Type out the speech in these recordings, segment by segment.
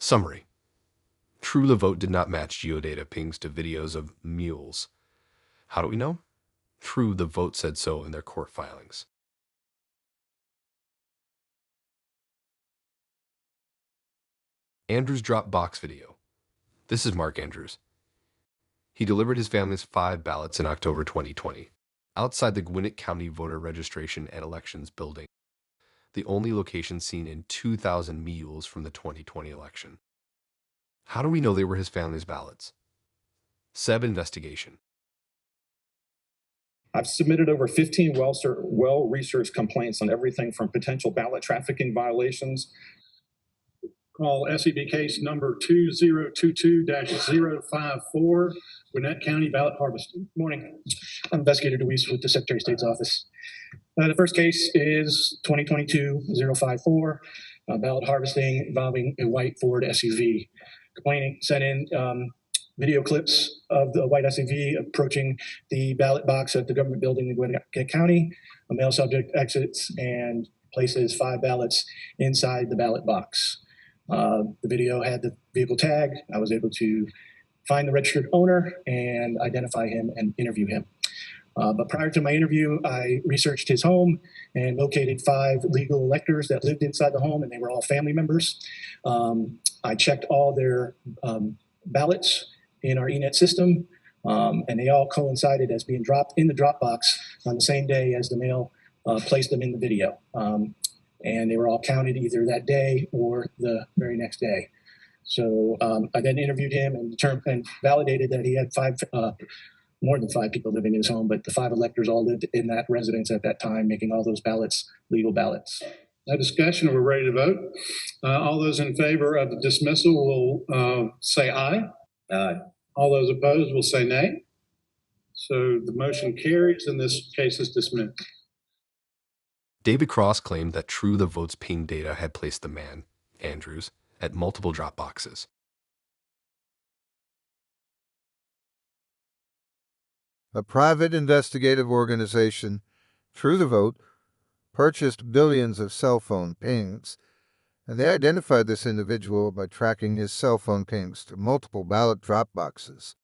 Summary. True the vote did not match geo-data pings to videos of Mules. How do we know? True the vote said so in their court filings. Andrews drop box video. This is Mark Andrews. He delivered his family's 5 ballots in October 2020, outside the Gwinnett County Voter Registration and Elections Building, the only location seen in 2,000 mules from the 2020 election. How do we know they were his family's ballots? SEB investigation. I've submitted over 15 well-researched complaints on everything from potential ballot trafficking violations. Call SEB case number 2022-054, Gwinnett County ballot harvesting. Morning. I'm Investigator DeWeese with the Secretary of State's office. The first case is 2022-054, ballot harvesting involving a white Ford SUV. Complainant sent in video clips of the white SUV approaching the ballot box at the government building in Gwinnett County. A male subject exits and places 5 ballots inside the ballot box. The video had the vehicle tag. I was able to find the registered owner and identify him and interview him. But prior to my interview, I researched his home and located 5 legal electors that lived inside the home, and they were all family members. I checked all their ballots in our eNet system, and they all coincided as being dropped in the drop box on the same day as the male placed them in the video. And they were all counted either that day or the very next day. So I then interviewed him and validated that he had more than 5 people living in his home, but the 5 electors all lived in that residence at that time, making all those ballots legal ballots. No discussion. We're ready to vote. All those in favor of the dismissal will say aye. Aye. All those opposed will say nay. So the motion carries and this case is dismissed. David Cross claimed that True the Vote's ping data had placed the man, Andrews, at multiple drop boxes. A private investigative organization, True the Vote, purchased billions of cell phone pings, and they identified this individual by tracking his cell phone pings to multiple ballot drop boxes.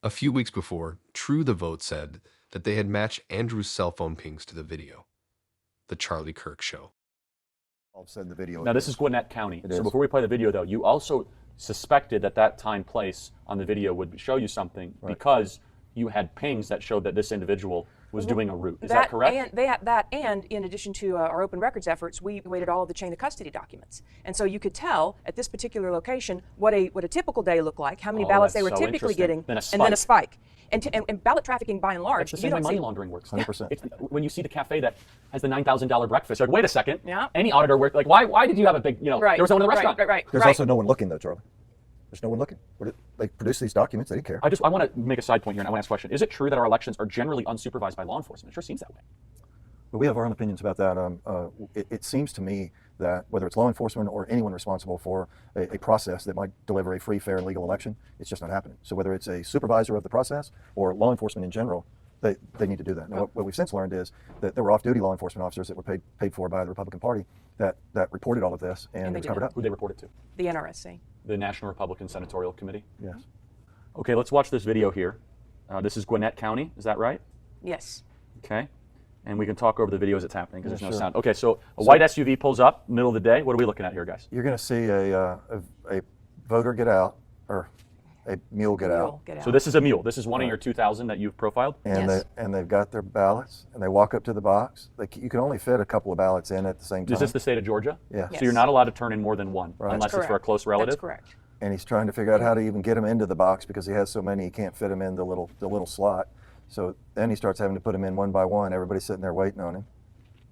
A few weeks before, True the Vote said that they had matched Andrews' cell phone pings to the video, The Charlie Kirk Show. All said the video. Now, this is Gwinnett County. It So is. before we play the video, though, you also suspected that that time place on the video would show you something because you had pings that showed that this individual was doing a route. Is that correct? And in addition to our open records efforts, we weighted all of the chain of custody documents. And so you could tell at this particular location what a typical day looked like, how many ballots they were typically getting, and then a spike. And ballot trafficking, by and large, it's the same way money laundering works. 100%. It's, when you see the cafe that has the $9,000 breakfast, like, wait a second. Yeah. Any auditor work like why did you have a big there was no one in the restaurant? There's also no one looking though, Charlie. There's no one looking. They produced these documents. They didn't care. I want to make a side point here, and I want to ask a question. Is it true that our elections are generally unsupervised by law enforcement? It sure seems that way. But we have our own opinions about that. It seems to me that whether it's law enforcement or anyone responsible for a process that might deliver a free, fair, and legal election, it's just not happening. So whether it's a supervisor of the process or law enforcement in general, they need to do that. Now, what we've since learned is that there were off-duty law enforcement officers that were paid for by the Republican Party that reported all of this and it was covered up. Who they reported to? The NRSC. The National Republican Senatorial Committee? Yes. Okay, let's watch this video here. This is Gwinnett County, is that right? Yes. Okay. And we can talk over the video as it's happening because there's no sure. sound. Okay, so a white SUV pulls up, middle of the day. What are we looking at here, guys? You're going to see a voter get out, or a mule get out. So this is a mule. This is one of your 2,000 that you've profiled? And Yes. they've got their ballots, and they walk up to the box. You can only fit a couple of ballots in at the same time. Is this the state of Georgia? Yeah. Yes. So you're not allowed to turn in more than one Right. unless That's it's for a correct. close relative? That's correct. And he's trying to figure out how to even get them into the box because he has so many he can't fit them in the little slot. So then he starts having to put them in one by one. Everybody's sitting there waiting on him.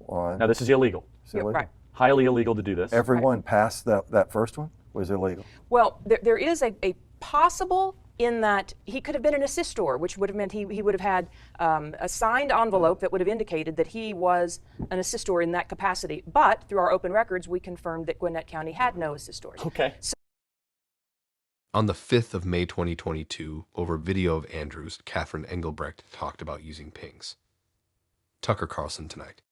Now this is illegal. Silly. Right. Highly illegal to do this. Everyone past that first one was illegal. Well, there is a possible in that he could have been an assistor, which would have meant he would have had a signed envelope that would have indicated that he was an assistor in that capacity. But through our open records, we confirmed that Gwinnett County had no assistors. Okay. On the 5th of May 2022, over video of Andrews, Catherine Engelbrecht talked about using pings. Tucker Carlson tonight.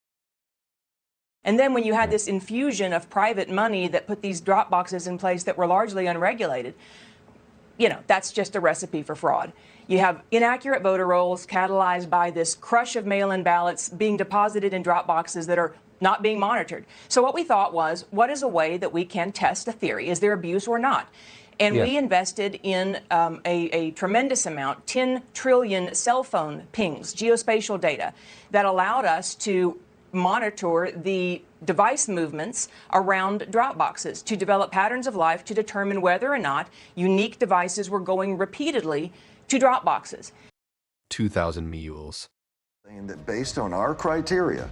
And then when you had this infusion of private money that put these drop boxes in place that were largely unregulated, you know, that's just a recipe for fraud. You have inaccurate voter rolls catalyzed by this crush of mail-in ballots being deposited in drop boxes that are not being monitored. So what we thought was, what is a way that we can test a theory? Is there abuse or not? And we invested in a tremendous amount, 10 trillion cell phone pings, geospatial data, that allowed us to monitor the device movements around drop boxes, to develop patterns of life to determine whether or not unique devices were going repeatedly to drop boxes. 2,000 mules. Saying that based on our criteria,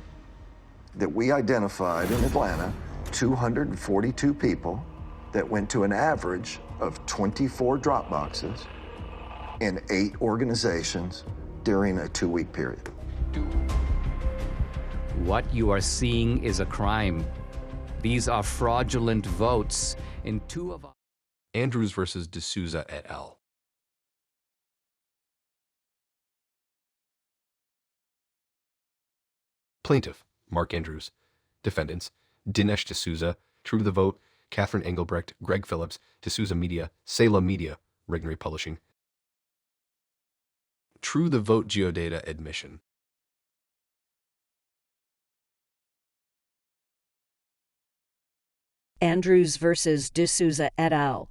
that we identified in Atlanta 242 people that went to an average of 24 drop boxes in 8 organizations during a 2-week period. What you are seeing is a crime. These are fraudulent votes in 2 of our... Andrews versus D'Souza et al. Plaintiff, Mark Andrews. Defendants, Dinesh D'Souza, True the Vote, Catherine Engelbrecht, Gregg Phillips, D'Souza Media, Salem Media, Regnery Publishing. True the Vote geo-data admission. Andrews versus D'Souza et al.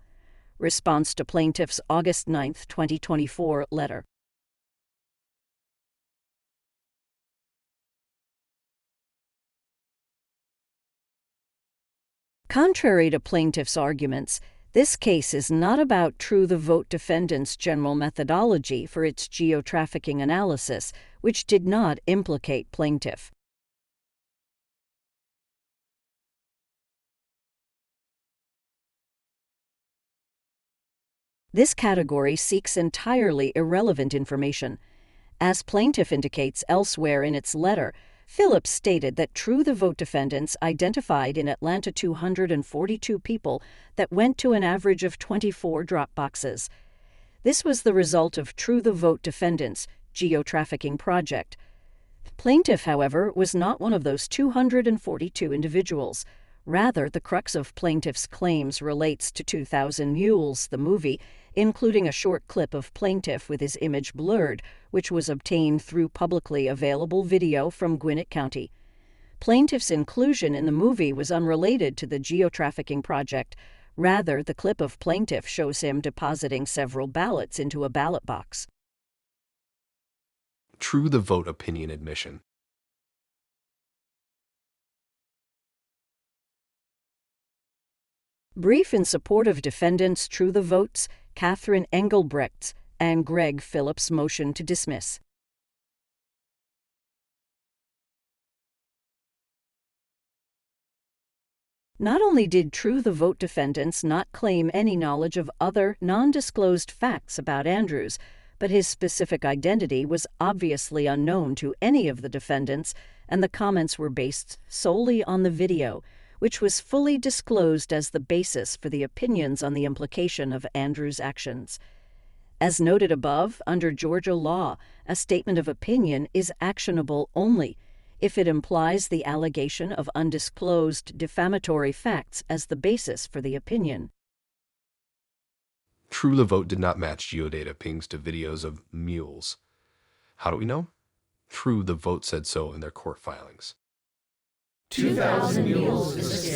Response to plaintiff's August 9, 2024 letter. Contrary to plaintiff's arguments, this case is not about True the Vote defendants' general methodology for its geo-trafficking analysis, which did not implicate plaintiff. This category seeks entirely irrelevant information. As plaintiff indicates elsewhere in its letter, Phillips stated that True the Vote defendants identified in Atlanta 242 people that went to an average of 24 drop boxes. This was the result of True the Vote defendants' geo-trafficking project. Plaintiff, however, was not one of those 242 individuals. Rather, the crux of plaintiff's claims relates to 2,000 Mules, the movie, including a short clip of plaintiff with his image blurred, which was obtained through publicly available video from Gwinnett County. Plaintiff's inclusion in the movie was unrelated to the geo-trafficking project. Rather, the clip of plaintiff shows him depositing several ballots into a ballot box. True the Vote opinion admission. Brief in support of defendants True the Vote's, Catherine Engelbrecht's, and Gregg Phillips' motion to dismiss. Not only did True the Vote defendants not claim any knowledge of other non-disclosed facts about Andrews, but his specific identity was obviously unknown to any of the defendants, and the comments were based solely on the video, which was fully disclosed as the basis for the opinions on the implication of Andrews' actions. As noted above, under Georgia law, a statement of opinion is actionable only if it implies the allegation of undisclosed defamatory facts as the basis for the opinion. True the Vote did not match geo-data pings to videos of mules. How do we know? True the Vote said so in their court filings. 2,000 Mules is a